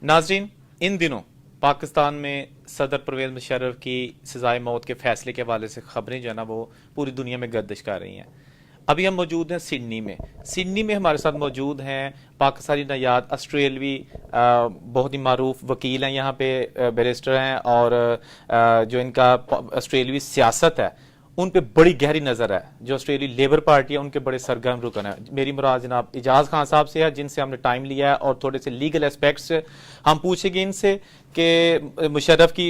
नाजरीन, इन दिनों पाकिस्तान में सदर परवेज मुशर्रफ की सजाए मौत के फैसले के हवाले से खबरें जो है ना वो पूरी दुनिया में गर्दिश कर रही हैं। अभी हम मौजूद हैं सिडनी में हमारे साथ मौजूद हैं पाकिस्तानी नयाद ऑस्ट्रेलवी बहुत ही मारूफ वकील हैं यहाँ पे, बैरिस्टर हैं, और जो इनका ऑस्ट्रेलवी सियासत है उन पे बड़ी गहरी नज़र है। जो ऑस्ट्रेलिया लेबर पार्टी है उनके बड़े सरगर्म रुकन है। मेरी मुराद जनाब इजाज़ खान साहब से है, जिनसे हमने टाइम लिया है और थोड़े से लीगल एस्पेक्ट्स हम पूछेंगे इनसे कि मुशर्रफ की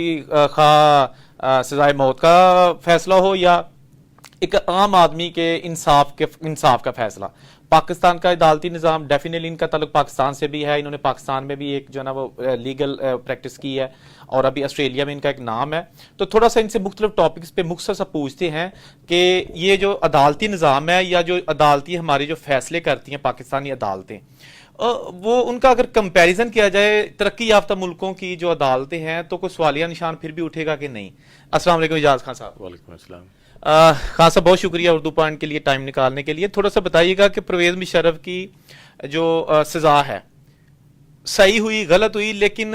सजाए मौत का फैसला हो या एक आम आदमी के इंसाफ का फैसला। पाकिस्तान का अदालती निज़ाम डेफिनेटली इनका ताल्लुक पाकिस्तान से भी है, इन्होंने पाकिस्तान में भी एक जो है ना वो लीगल प्रैक्टिस की है और अभी ऑस्ट्रेलिया में इनका एक नाम है। तो थोड़ा सा इनसे मुख्तलिफ टॉपिक्स पे मुख्तसर सा पूछते हैं कि ये जो अदालती निज़ाम है या जो अदालती हमारी जो फैसले करती हैं पाकिस्तानी अदालतें, वो उनका अगर कंपैरिजन किया जाए तरक्की याफ्ता मुल्कों की जो अदालतें हैं तो कोई सवालिया निशान फिर भी उठेगा कि नहीं। अस्सलाम वालेकुम इजाज़ खान साहब। वालेकुम अस्सलाम। खान साहब बहुत शुक्रिया उर्दू पॉइंट के लिए टाइम निकालने के लिए। थोड़ा सा बताइएगा कि परवेज मुशर्रफ की जो सजा है सही हुई गलत हुई, लेकिन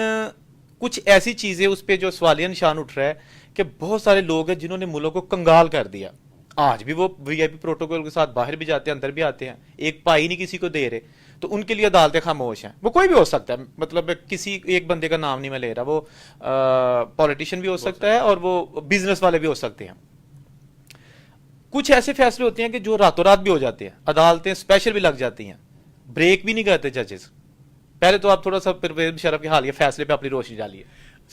कुछ ऐसी चीजें उस पर जो सवालिया निशान उठ रहा है कि बहुत सारे लोग हैं जिन्होंने मुल्क को कंगाल कर दिया। आज भी वो वीआईपी प्रोटोकॉल के साथ बाहर भी जाते हैं, अंदर भी आते हैं, एक पाई नहीं किसी को दे रहे, तो उनके लिए अदालतें खामोश हैं। वो कोई भी हो सकता है, मतलब किसी एक बंदे का नाम नहीं मैं ले रहा, वो पॉलिटिशियन भी हो सकता है और वो बिजनेस वाले भी हो सकते हैं। कुछ ऐसे फैसले होते हैं कि जो रातों रात भी हो जाते हैं, अदालतें स्पेशल भी लग जाती हैं, ब्रेक भी नहीं करते जजेस। पहले तो आप थोड़ा सा परवेज मुशर्रफ के हालिया फैसले पे अपनी रोशनी डालिए।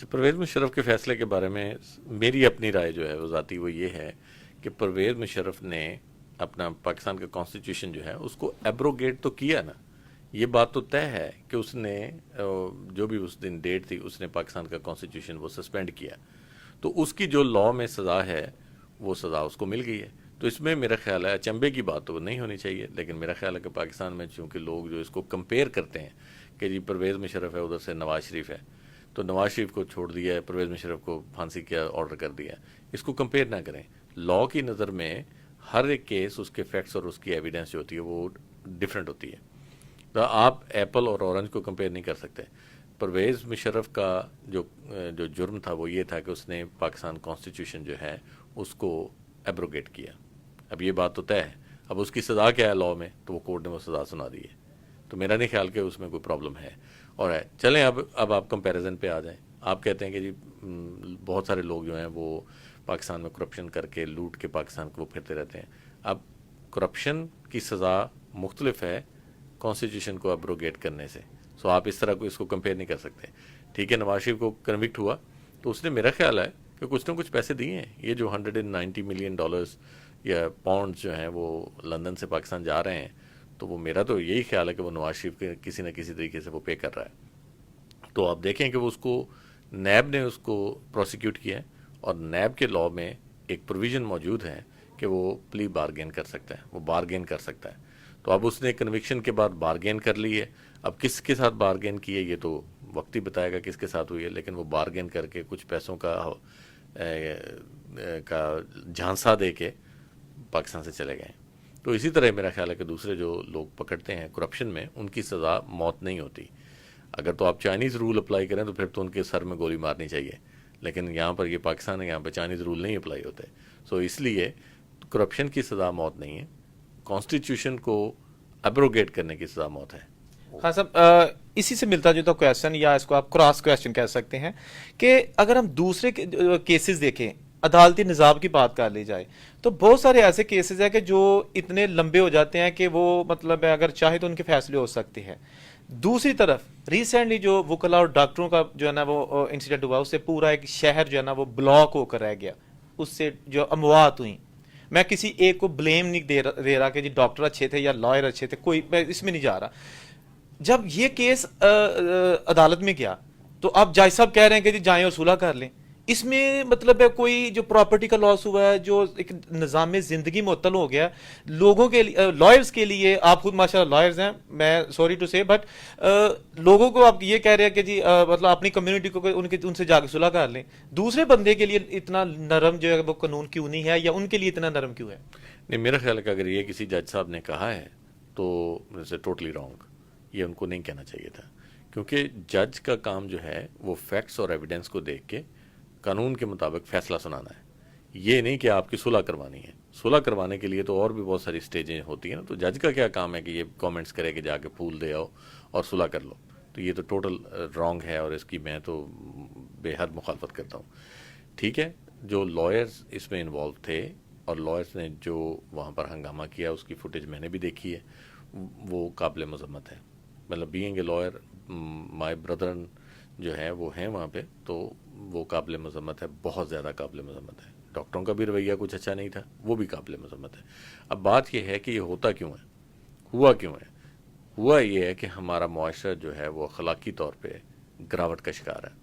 परवेज मुशर्रफ के फैसले के बारे में मेरी अपनी राय जो है वो ज़ाती वो ये है कि परवेज मुशर्रफ ने अपना पाकिस्तान का कॉन्स्टिट्यूशन जो है उसको एब्रोगेट तो किया ना। ये बात तो तय है कि उसने जो भी उस दिन डेट थी उसने पाकिस्तान का कॉन्स्टिट्यूशन वो सस्पेंड किया, तो उसकी जो लॉ में सज़ा है वो सज़ा उसको मिल गई है। तो इसमें मेरा ख्याल है अचंभे की बात तो नहीं होनी चाहिए, लेकिन मेरा ख्याल है कि पाकिस्तान में चूँकि लोग जो इसको कंपेयर करते हैं कि जी परवेज़ मुशर्रफ है, उधर से नवाज शरीफ है, तो नवाज शरीफ को छोड़ दिया है, परवेज़ मुशर्रफ को फांसी का ऑर्डर कर दिया, इसको कंपेयर ना करें। लॉ की नज़र में हर एक केस उसके फैक्ट्स और उसकी एविडेंस जो होती है वो डिफरेंट होती है। तो आप एप्पल और ऑरेंज को कंपेयर नहीं कर सकते। परवेज़ मुशर्रफ का जो जुर्म था वो ये था कि उसने पाकिस्तान कॉन्स्टिट्यूशन जो है उसको एब्रोगेट किया। अब ये बात तो तय है, अब उसकी सज़ा क्या है लॉ में, तो वो कोर्ट ने वो सज़ा सुना दी है। तो मेरा नहीं ख्याल कि उसमें कोई प्रॉब्लम है। और है चलें अब आप कंपैरिजन पे आ जाएं। आप कहते हैं कि जी बहुत सारे लोग जो हैं वो पाकिस्तान में करप्शन करके लूट के पाकिस्तान को वो फिरते रहते हैं। अब करप्शन की सज़ा मुख्तलिफ है कॉन्स्टिट्यूशन को एब्रोगेट करने से। सो आप इस तरह को इसको कंपेयर नहीं कर सकते। ठीक है, नवाज शरीफ को कन्विक्ट हुआ तो उसने मेरा ख्याल है कि कुछ ना कुछ पैसे दिए हैं। ये जो $190 मिलियन या पाउंड्स जो हैं वो लंदन से पाकिस्तान जा रहे हैं, तो वो मेरा तो यही ख्याल है कि वो नवाज शरीफ के किसी न किसी तरीके से वो पे कर रहा है। तो आप देखें कि वो उसको नैब ने उसको प्रोसिक्यूट किया है और नैब के लॉ में एक प्रोविज़न मौजूद है कि वो प्ली बारगेन कर सकता है, वो बारगेन कर सकता है। तो अब उसने कन्विक्शन के बाद बारगेन कर ली है। अब किसके साथ बारगेन की है ये तो वक्त ही बताएगा किसके साथ हुई है, लेकिन वो बारगेन करके कुछ पैसों का झांसा दे के पाकिस्तान से चले गए। तो इसी तरह मेरा ख्याल है कि दूसरे जो लोग पकड़ते हैं करप्शन में उनकी सज़ा मौत नहीं होती। अगर तो आप चाइनीज़ रूल अप्लाई करें तो फिर तो उनके सर में गोली मारनी चाहिए, लेकिन यहाँ पर ये पाकिस्तान है, यहाँ पर चाइनीज़ रूल नहीं अप्लाई होते। सो इसलिए करप्शन की सज़ा मौत नहीं है, कॉन्स्टिट्यूशन को एब्रोगेट करने की सज़ा मौत है। हाँ साहब, इसी से मिलता जुलता क्वेश्चन या इसको आप क्रॉस क्वेश्चन कह सकते हैं कि अगर हम दूसरे केसेस देखें, अदालती निज़ाम की बात कर ली जाए, तो बहुत सारे ऐसे केसेस हैं कि जो इतने लंबे हो जाते हैं कि वो मतलब अगर चाहे तो उनके फैसले हो सकते हैं। दूसरी तरफ रिसेंटली जो वकला और डॉक्टरों का जो है ना वो इंसिडेंट हुआ, उससे पूरा एक शहर जो है ना वो ब्लॉक होकर रह गया, उससे जो अमवात हुई। मैं किसी एक को ब्लेम नहीं दे रहा कि जी डॉक्टर अच्छे थे या लॉयर अच्छे थे, कोई मैं इसमें नहीं जा रहा। जब ये केस अदालत में गया तो आप जज साहब कह रहे हैं कि जी जाएं और सुलह कर लें। इसमें मतलब है कोई जो प्रॉपर्टी का लॉस हुआ है, जो एक निज़ाम जिंदगी मुअत्तल हो गया लोगों के लिए, लॉयर्स के लिए। आप खुद माशाल्लाह लॉयर्स हैं, मैं सॉरी टू से, बट लोगों को आप ये कह रहे हैं कि जी मतलब अपनी कम्युनिटी को उनसे जाके सुलह कर लें। दूसरे बंदे के लिए इतना नरम जो है वो कानून क्यों नहीं है, या उनके लिए इतना नरम क्यों है? नहीं, मेरा ख्याल है कि अगर ये किसी जज साहब ने कहा है तो टोटली रॉन्ग, ये उनको नहीं कहना चाहिए था। کیونکہ جج کا کام جو ہے وہ فیکٹس اور ایویڈنس کو دیکھ کے قانون کے مطابق فیصلہ سنانا ہے، یہ نہیں کہ آپ کی صلح کروانی ہے۔ صلح کروانے کے لیے تو اور بھی بہت ساری سٹیجیں ہوتی ہیں نا، تو جج کا کیا کام ہے کہ یہ کامنٹس کرے کہ جا کے پھول دے آؤ اور صلح کر لو؟ تو یہ تو ٹوٹل رانگ ہے، اور اس کی میں تو بے حد مخالفت کرتا ہوں۔ ٹھیک ہے، جو لائرز اس میں انوالو تھے اور لائرز نے جو وہاں پر ہنگامہ کیا، اس کی فوٹیج میں نے بھی دیکھی ہے، وہ قابل مذمت ہے۔ مطلب being a liar, my brethren جو ہے وہ ہیں وہاں پہ، تو وہ قابل مذمت ہے، بہت زیادہ قابل مذمت ہے۔ ڈاکٹروں کا بھی رویہ کچھ اچھا نہیں تھا، وہ بھی قابل مذمت ہے۔ اب بات یہ ہے کہ یہ ہوتا کیوں ہے، ہوا کیوں ہے؟ ہوا یہ ہے کہ ہمارا معاشرہ جو ہے وہ اخلاقی طور پہ گراوٹ کا شکار ہے۔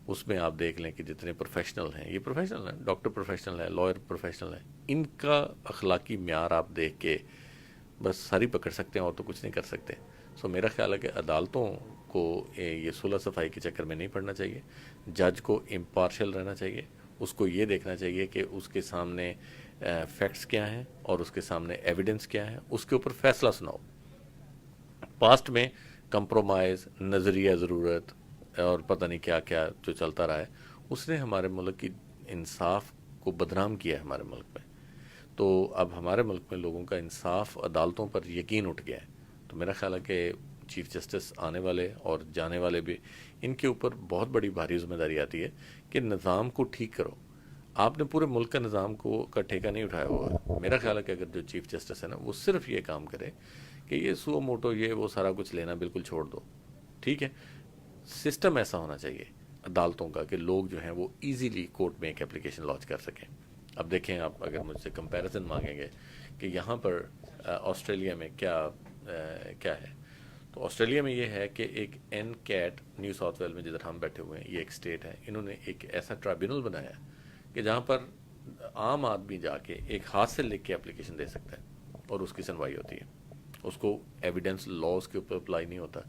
اس میں آپ دیکھ لیں کہ جتنے پروفیشنل ہیں، یہ پروفیشنل ہیں، ڈاکٹر پروفیشنل ہے، لائر پروفیشنل ہے، ان کا اخلاقی معیار آپ دیکھ کے بس سر ہی پکڑ سکتے ہیں اور تو کچھ نہیں کر سکتے۔ سو میرا خیال ہے کہ عدالتوں کو یہ صلح صفائی کے چکر میں نہیں پڑنا چاہیے، جج کو امپارشل رہنا چاہیے، اس کو یہ دیکھنا چاہیے کہ اس کے سامنے فیکٹس کیا ہیں اور اس کے سامنے ایویڈنس کیا ہے، اس کے اوپر فیصلہ سناؤ۔ پاسٹ میں کمپرومائز، نظریہ ضرورت اور پتہ نہیں کیا کیا جو چلتا رہا ہے، اس نے ہمارے ملک کی انصاف کو بدنام کیا ہے ہمارے ملک میں۔ تو اب ہمارے ملک میں لوگوں کا انصاف، عدالتوں پر یقین اٹھ گیا ہے۔ تو میرا خیال ہے کہ چیف جسٹس آنے والے اور جانے والے بھی، ان کے اوپر بہت بڑی بھاری ذمہ داری آتی ہے کہ نظام کو ٹھیک کرو۔ آپ نے پورے ملک کا نظام کا ٹھیکہ نہیں اٹھایا ہوا ہے۔ میرا خیال ہے کہ اگر جو چیف جسٹس ہے نا، وہ صرف یہ کام کرے کہ یہ سو موٹو یہ وہ سارا کچھ لینا بالکل چھوڑ دو، ٹھیک ہے۔ سسٹم ایسا ہونا چاہیے عدالتوں کا کہ لوگ جو ہیں وہ ایزیلی کورٹ میں ایک اپلیکیشن لانچ کر سکیں۔ اب دیکھیں، آپ اگر مجھ سے کمپیریزن مانگیں گے کہ یہاں پر آسٹریلیا میں کیا ہے، تو آسٹریلیا میں یہ ہے کہ ایک NCAT, New South Wales میں جدھر ہم بیٹھے ہوئے ہیں، یہ ایک اسٹیٹ ہے، انہوں نے ایک ایسا ٹرائبیونل بنایا کہ جہاں پر عام آدمی جا کے ایک ہاتھ سے لکھ کے اپلیکیشن دے سکتا ہے اور اس کی سنوائی ہوتی ہے۔ اس کو ایویڈنس لاز کے اوپر اپلائی نہیں ہوتا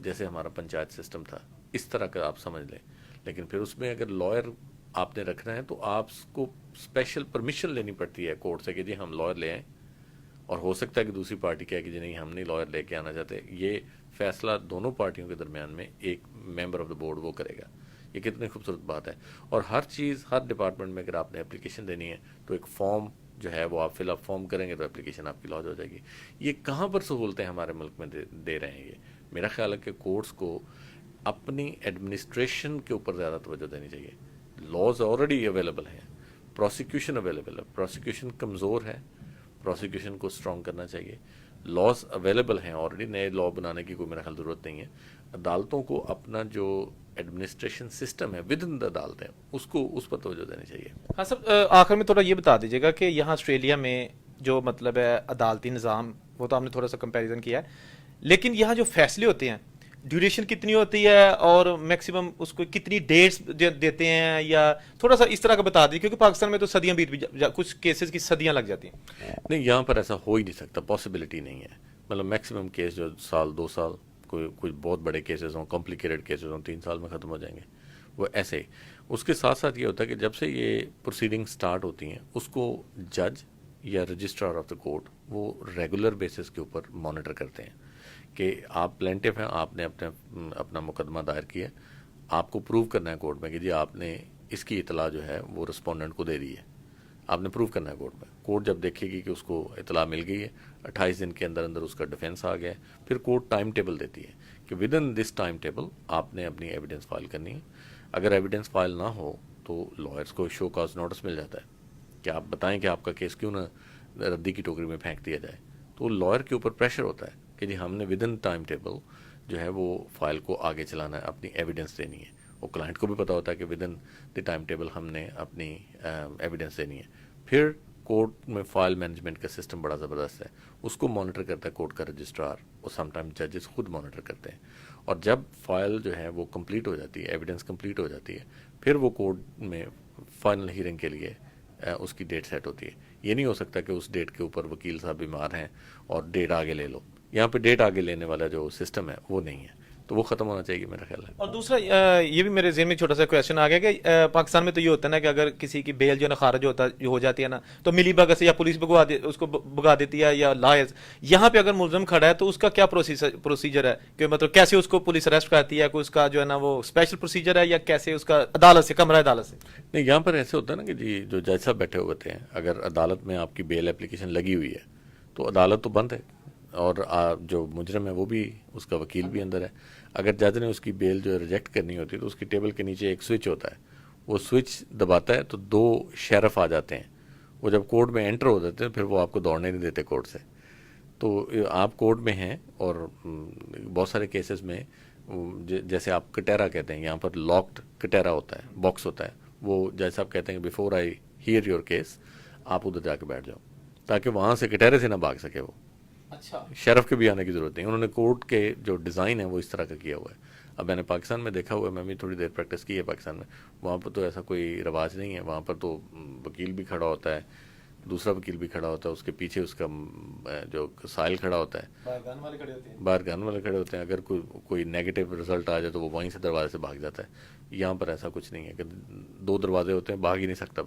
جیسے ہمارا پنچایت سسٹم تھا، اس طرح کا آپ سمجھ لیں۔ لیکن پھر اس میں اگر لائر آپ نے رکھنا ہے تو آپ کو اسپیشل پرمیشن لینی پڑتی ہے کورٹ سے کہ جی ہم لائر لے آئیں، اور ہو سکتا ہے کہ دوسری پارٹی کہے کہ جی نہیں، ہم نہیں لائر لے کے آنا چاہتے۔ یہ فیصلہ دونوں پارٹیوں کے درمیان میں ایک ممبر آف دا بورڈ وہ کرے گا۔ یہ کتنی خوبصورت بات ہے۔ اور ہر چیز، ہر ڈپارٹمنٹ میں اگر آپ نے اپلیکیشن دینی ہے تو ایک فارم جو ہے وہ آپ فل اپ فارم کریں گے تو اپلیکیشن آپ کی لانچ ہو جائے گی۔ یہ کہاں پر سہولتیں ہمارے ملک میں دے رہے ہیں؟ یہ میرا خیال ہے کہ کورٹس کو اپنی ایڈمنسٹریشن کے اوپر زیادہ توجہ دینی چاہیے۔ لاز آلریڈی اویلیبل ہیں، پروسیکیوشن اویلیبل ہے، پروسیکیوشن کمزور ہے، پروسیکیوشن کو اسٹرانگ کرنا چاہیے۔ لاز اویلیبل ہیں آلریڈی، نئے لا بنانے کی کوئی میرا خیال ضرورت نہیں ہے۔ عدالتوں کو اپنا جو ایڈمنسٹریشن سسٹم ہے ود ان دا عدالتیں، اس پر توجہ دینی چاہیے۔ ہاں سب، آخر میں تھوڑا یہ بتا دیجیے گا کہ یہاں آسٹریلیا میں جو مطلب ہے عدالتی نظام، وہ تو ہم نے تھوڑا سا کمپیریزن کیا ہے، لیکن یہاں جو فیصلے ہوتے ہیں ڈیوریشن کتنی ہوتی ہے اور میکسیمم اس کو کتنی ڈیٹس دیتے ہیں، یا تھوڑا سا اس طرح کا بتا دیجیے، کیونکہ پاکستان میں تو صدیاں بیت بھی کچھ کیسز کی صدیاں لگ جاتی ہیں۔ نہیں، یہاں پر ایسا ہو ہی نہیں سکتا، پاسبلٹی نہیں ہے۔ مطلب میکسیمم کیس جو سال 2 سال، کوئی بہت بڑے کیسز ہوں، کمپلیکیٹڈ کیسز ہوں، 3 سال میں ختم ہو جائیں گے، وہ ایسے ہی۔ اس کے ساتھ ساتھ یہ ہوتا ہے کہ جب سے یہ پروسیڈنگ سٹارٹ ہوتی ہیں، اس کو جج یا رجسٹرار آف دا کورٹ وہ ریگولر بیسس کے اوپر مانیٹر کرتے ہیں کہ آپ پلینٹف ہیں، آپ نے اپنا مقدمہ دائر کیا، آپ کو پروو کرنا ہے کورٹ میں کہ جی آپ نے اس کی اطلاع جو ہے وہ رسپونڈنٹ کو دے دی ہے، آپ نے پروو کرنا ہے کورٹ میں۔ کورٹ جب دیکھے گی کہ اس کو اطلاع مل گئی ہے، 28 دن کے اندر اس کا ڈیفینس آ گیا ہے، پھر کورٹ ٹائم ٹیبل دیتی ہے کہ with in this time table آپ نے اپنی ایویڈنس فائل کرنی ہے۔ اگر ایویڈنس فائل نہ ہو تو لائرس کو شو کاز نوٹس مل جاتا ہے کہ آپ بتائیں کہ آپ کا کیس کیوں نہ ردی کی ٹوکری میں پھینک دیا جائے۔ تو لائر کے اوپر پریشر ہوتا ہے کہ جی ہم نے ود ان ٹائم ٹیبل جو ہے وہ فائل کو آگے چلانا ہے، اپنی ایویڈنس دینی ہے۔ وہ کلائنٹ کو بھی پتہ ہوتا ہے کہ with in the time table ہم نے اپنی ایویڈنس دینی ہے۔ پھر کورٹ میں فائل مینجمنٹ کا سسٹم بڑا زبردست ہے، اس کو مانیٹر کرتا ہے کورٹ کا رجسٹرار، اور سم ٹائم ججز خود مانیٹر کرتے ہیں۔ اور جب فائل جو ہے وہ کمپلیٹ ہو جاتی ہے، ایویڈنس کمپلیٹ ہو جاتی ہے، پھر وہ کورٹ میں فائنل ہیئرنگ کے لیے اس کی ڈیٹ سیٹ ہوتی ہے۔ یہ نہیں ہو سکتا کہ اس ڈیٹ کے اوپر وکیل صاحب بیمار ہیں اور ڈیٹ آگے لے لو۔ یہاں پہ ڈیٹ آگے لینے والا جو سسٹم ہے وہ نہیں ہے۔ तो वो ख़त्म होना चाहिए मेरा ख्याल है। और दूसरा ये भी मेरे ज़हन में छोटा सा क्वेश्चन आ गया कि पाकिस्तान में तो ये होता है ना कि अगर किसी की बेल जो है ना खारिज हो जाती है ना, तो मिली भगत से या पुलिस उसको भगा देती है या लायस। यहाँ पे अगर मुलजम खड़ा है तो उसका क्या प्रोसीजर है, कि मतलब कैसे उसको पुलिस अरेस्ट करती है, कोई उसका जो है ना वो स्पेशल प्रोसीजर है, या कैसे उसका अदालत से, कमरा अदालत से? नहीं, यहाँ पर ऐसे होता है ना कि जी जो जज साहब बैठे हुए होते हैं, अगर अदालत में आपकी बेल एप्लीकेशन लगी हुई है तो अदालत तो बंद है, और जो मुजरम है वो भी, उसका वकील भी अंदर है। अगर जज ने उसकी बेल जो रिजेक्ट करनी होती है तो उसकी टेबल के नीचे एक स्विच होता है, वो स्विच दबाता है तो 2 शेरफ आ जाते हैं। वो जब कोर्ट में एंटर हो जाते हैं फिर वो आपको दौड़ने नहीं देते कोर्ट से। तो आप कोर्ट में हैं और बहुत सारे केसेस में जैसे आप कटहरा कहते हैं, यहाँ पर लॉक्ड कटहरा होता है, बॉक्स होता है, वो जज साहब कहते हैं कि before I hear your case आप उधर जाके बैठ जाओ, ताकि वहाँ से कटहरे से ना भाग सके वो। अच्छा। शेरफ के भी आने की ज़रूरत नहीं, उन्होंने कोर्ट के जो डिज़ाइन है वो इस तरह का किया हुआ है। अब मैंने पाकिस्तान में देखा हुआ है, मैं भी थोड़ी देर प्रैक्टिस की है पाकिस्तान में, वहाँ पर तो ऐसा कोई रिवाज नहीं है। वहाँ पर तो वकील भी खड़ा होता है, दूसरा वकील भी खड़ा होता है, उसके पीछे उसका जो साइल खड़ा होता है, बाहर गन वाले खड़े होते हैं। बाहर गन वाले खड़े होते हैं। अगर कोई नेगेटिव रिजल्ट आ जाए तो वो वहीं से दरवाजे से भाग जाता है। यहाँ पर ऐसा कुछ नहीं है कि 2 दरवाजे होते हैं, भाग ही नहीं सकता।